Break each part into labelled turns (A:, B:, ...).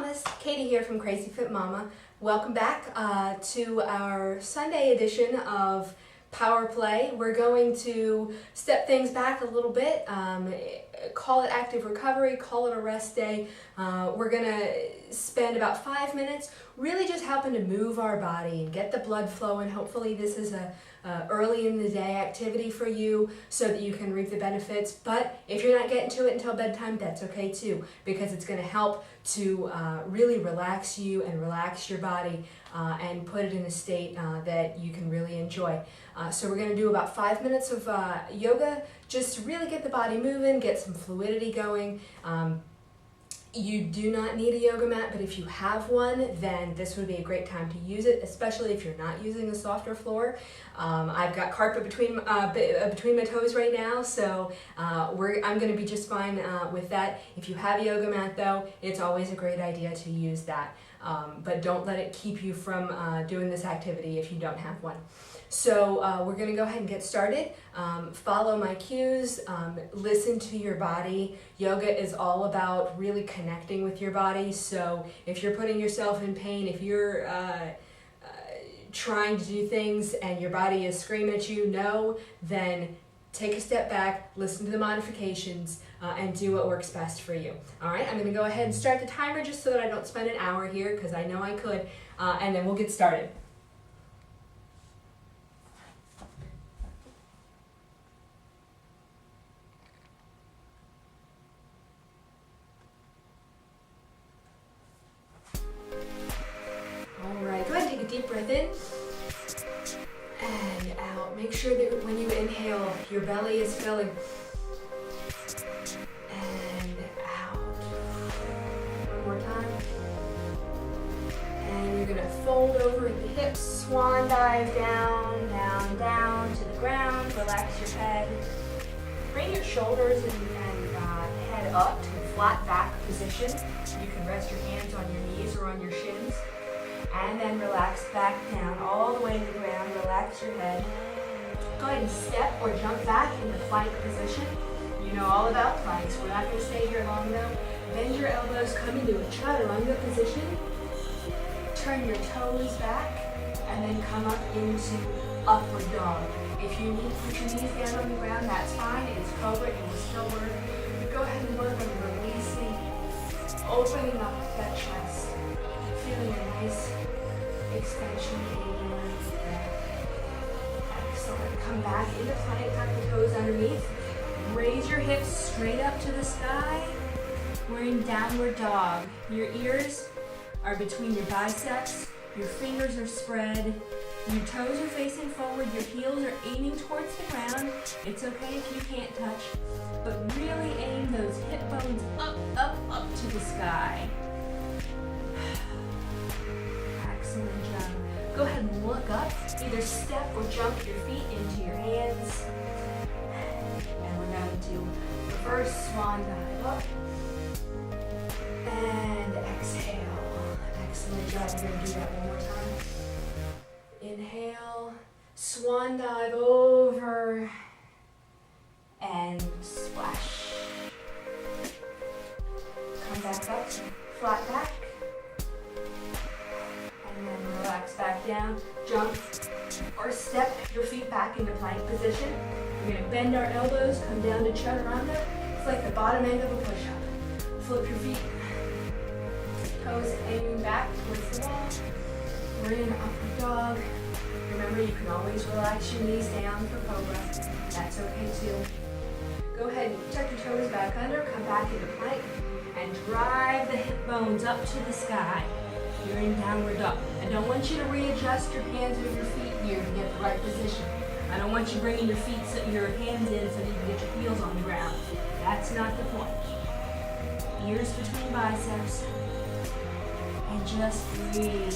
A: Mamas, Katie here from Crazy Fit Mama. Welcome back to our Sunday edition of Power Play. We're going to step things back a little bit, call it active recovery, call it a rest day. We're going to spend about 5 minutes really just helping to move our body and get the blood flowing. Hopefully this is a early in the day activity for you so that you can reap the benefits. But if you're not getting to it until bedtime, that's okay too, because it's going to help to really relax you and relax your body and put it in a state that you can really enjoy. So we're going to do about 5 minutes of yoga just to really get the body moving, get some fluidity going. You do not need a yoga mat, but if you have one, then this would be a great time to use it, especially if you're not using a softer floor. I've got carpet between my toes right now, so I'm going to be just fine with that. If you have a yoga mat, though, it's always a great idea to use that. But don't let it keep you from doing this activity if you don't have one. So we're going to go ahead and get started. Follow my cues, listen to your body. Yoga is all about really connecting with your body. So if you're putting yourself in pain, if you're trying to do things and your body is screaming at you, no, then take a step back, listen to the modifications, and do what works best for you. All right, I'm going to go ahead and start the timer just so that I don't spend an hour here, because I know I could, and then we'll get started. All right, go ahead and take a deep breath in and out. Make sure that when you inhale, your belly is filling. And out. One more time. And you're gonna fold over at the hips, swan dive down, down, down to the ground. Relax your head. Bring your shoulders and head up to a flat back position. You can rest your hands on your knees or on your shins. And then relax back down all the way to the ground. Relax your head. Go ahead and step or jump back into plank position. You know all about planks. We're not going to stay here long though. Bend your elbows, come into a chaturanga position. Turn your toes back and then come up into upward dog. If you need to put your knees down on the ground, that's fine. It's cobra, it will still work. But go ahead and work on releasing, opening up that chest. Feeling a nice extension in your back. Excellent. Come back into plank, tuck the toes underneath. Raise your hips straight up to the sky. We're in downward dog. Your ears are between your biceps. Your fingers are spread. Your toes are facing forward. Your heels are aiming towards the ground. It's okay if you can't touch, but really aim those hip bones up, up, up to the sky. Excellent job. Go ahead and look up. Either step or jump your feet into your hands. And we're going to do reverse swan dive up. And exhale. Excellent job. We're going to do that one more time. Inhale. Swan dive over. And splash. Come back up. Flat back. And then relax back down, jump, or step your feet back into plank position. We're going to bend our elbows, come down to chaturanga. It's like the bottom end of a push-up. Flip your feet, toes aiming back towards the wall. We're in upward dog. Remember, you can always relax your knees down for cobra. That's okay too. Go ahead and tuck your toes back under, come back into plank, and drive the hip bones up to the sky. You're in downward dog. I don't want you to readjust your hands or your feet here to get the right position. I don't want you bringing your hands in so that you can get your heels on the ground. That's not the point. Ears between biceps. And just breathe.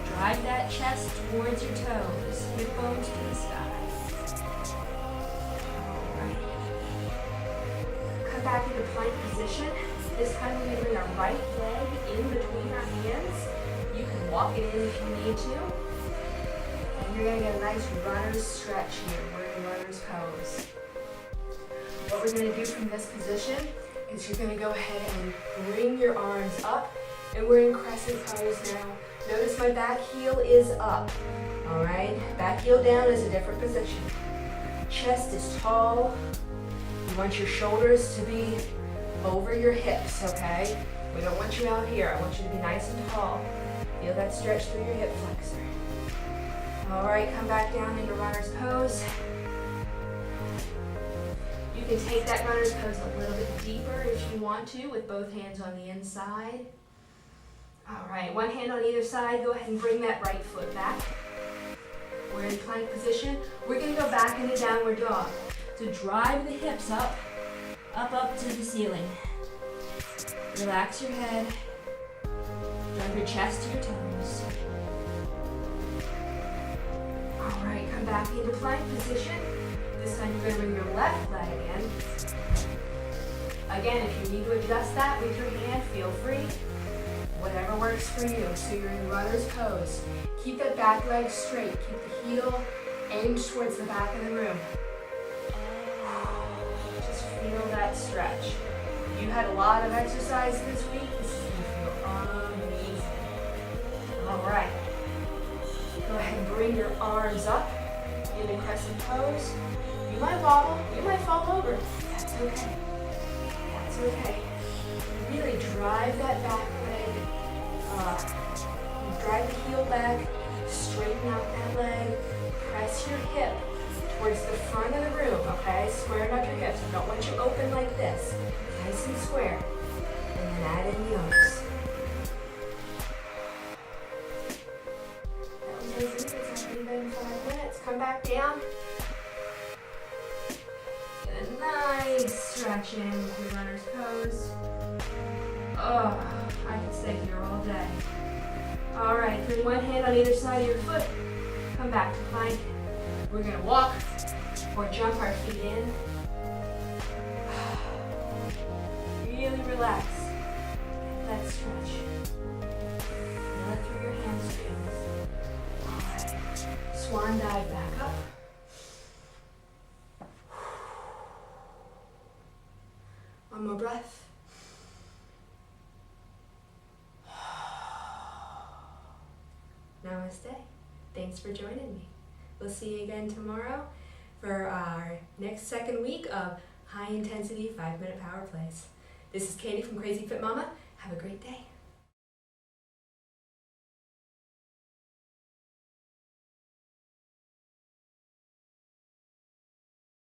A: Drive that chest towards your toes. Hip bones to the sky. All right. Come back into plank position. This time we're going to bring our right leg in between our hands. You can walk it in if you need to. And you're going to get a nice runner's stretch here. We're in runner's pose. What we're going to do from this position is you're gonna go ahead and bring your arms up, and we're in crescent pose now. Notice my back heel is up, all right? Back heel down is a different position. Chest is tall. You want your shoulders to be over your hips, okay? We don't want you out here. I want you to be nice and tall. Feel that stretch through your hip flexor. All right, come back down into runner's pose. You can take that runner's pose a little bit deeper if you want to, with both hands on the inside. All right, one hand on either side. Go ahead and bring that right foot back. We're in plank position. We're gonna go back into downward dog. So drive the hips up to the ceiling. Relax your head. Drive your chest to your toes. All right, come back into plank position. This time you're gonna bring your left leg in. Again, if you need to adjust that with your hand, feel free. Whatever works for you. So you're in runner's pose. Keep that back leg straight. Keep the heel aimed towards the back of the room. Just feel that stretch. You had a lot of exercise this week. This is going to feel amazing. All right. Go ahead and bring your arms up into crescent pose. You might wobble. You might fall over. That's okay. That's okay. Really drive that back leg up. Drive the heel back. Straighten out that leg. Press your hip towards the front of the room, okay? Square up your hips. I don't want you open like this. Nice and square. And then add in the arms. That was easy. It's already been 5 minutes. Come back down. Get a nice stretch in with your runner's pose. Oh, I could stay here all day. All right, bring one hand on either side of your foot. Come back to plank. We're gonna walk or jump our feet in. Really relax. Get that stretch. Feel it through your hamstrings. All right. Swan dive back up. One more breath. Namaste. Thanks for joining me. We'll see you again tomorrow for our next second week of high intensity 5-minute power plays. This is Katie from Crazy Fit Mama. Have a great day.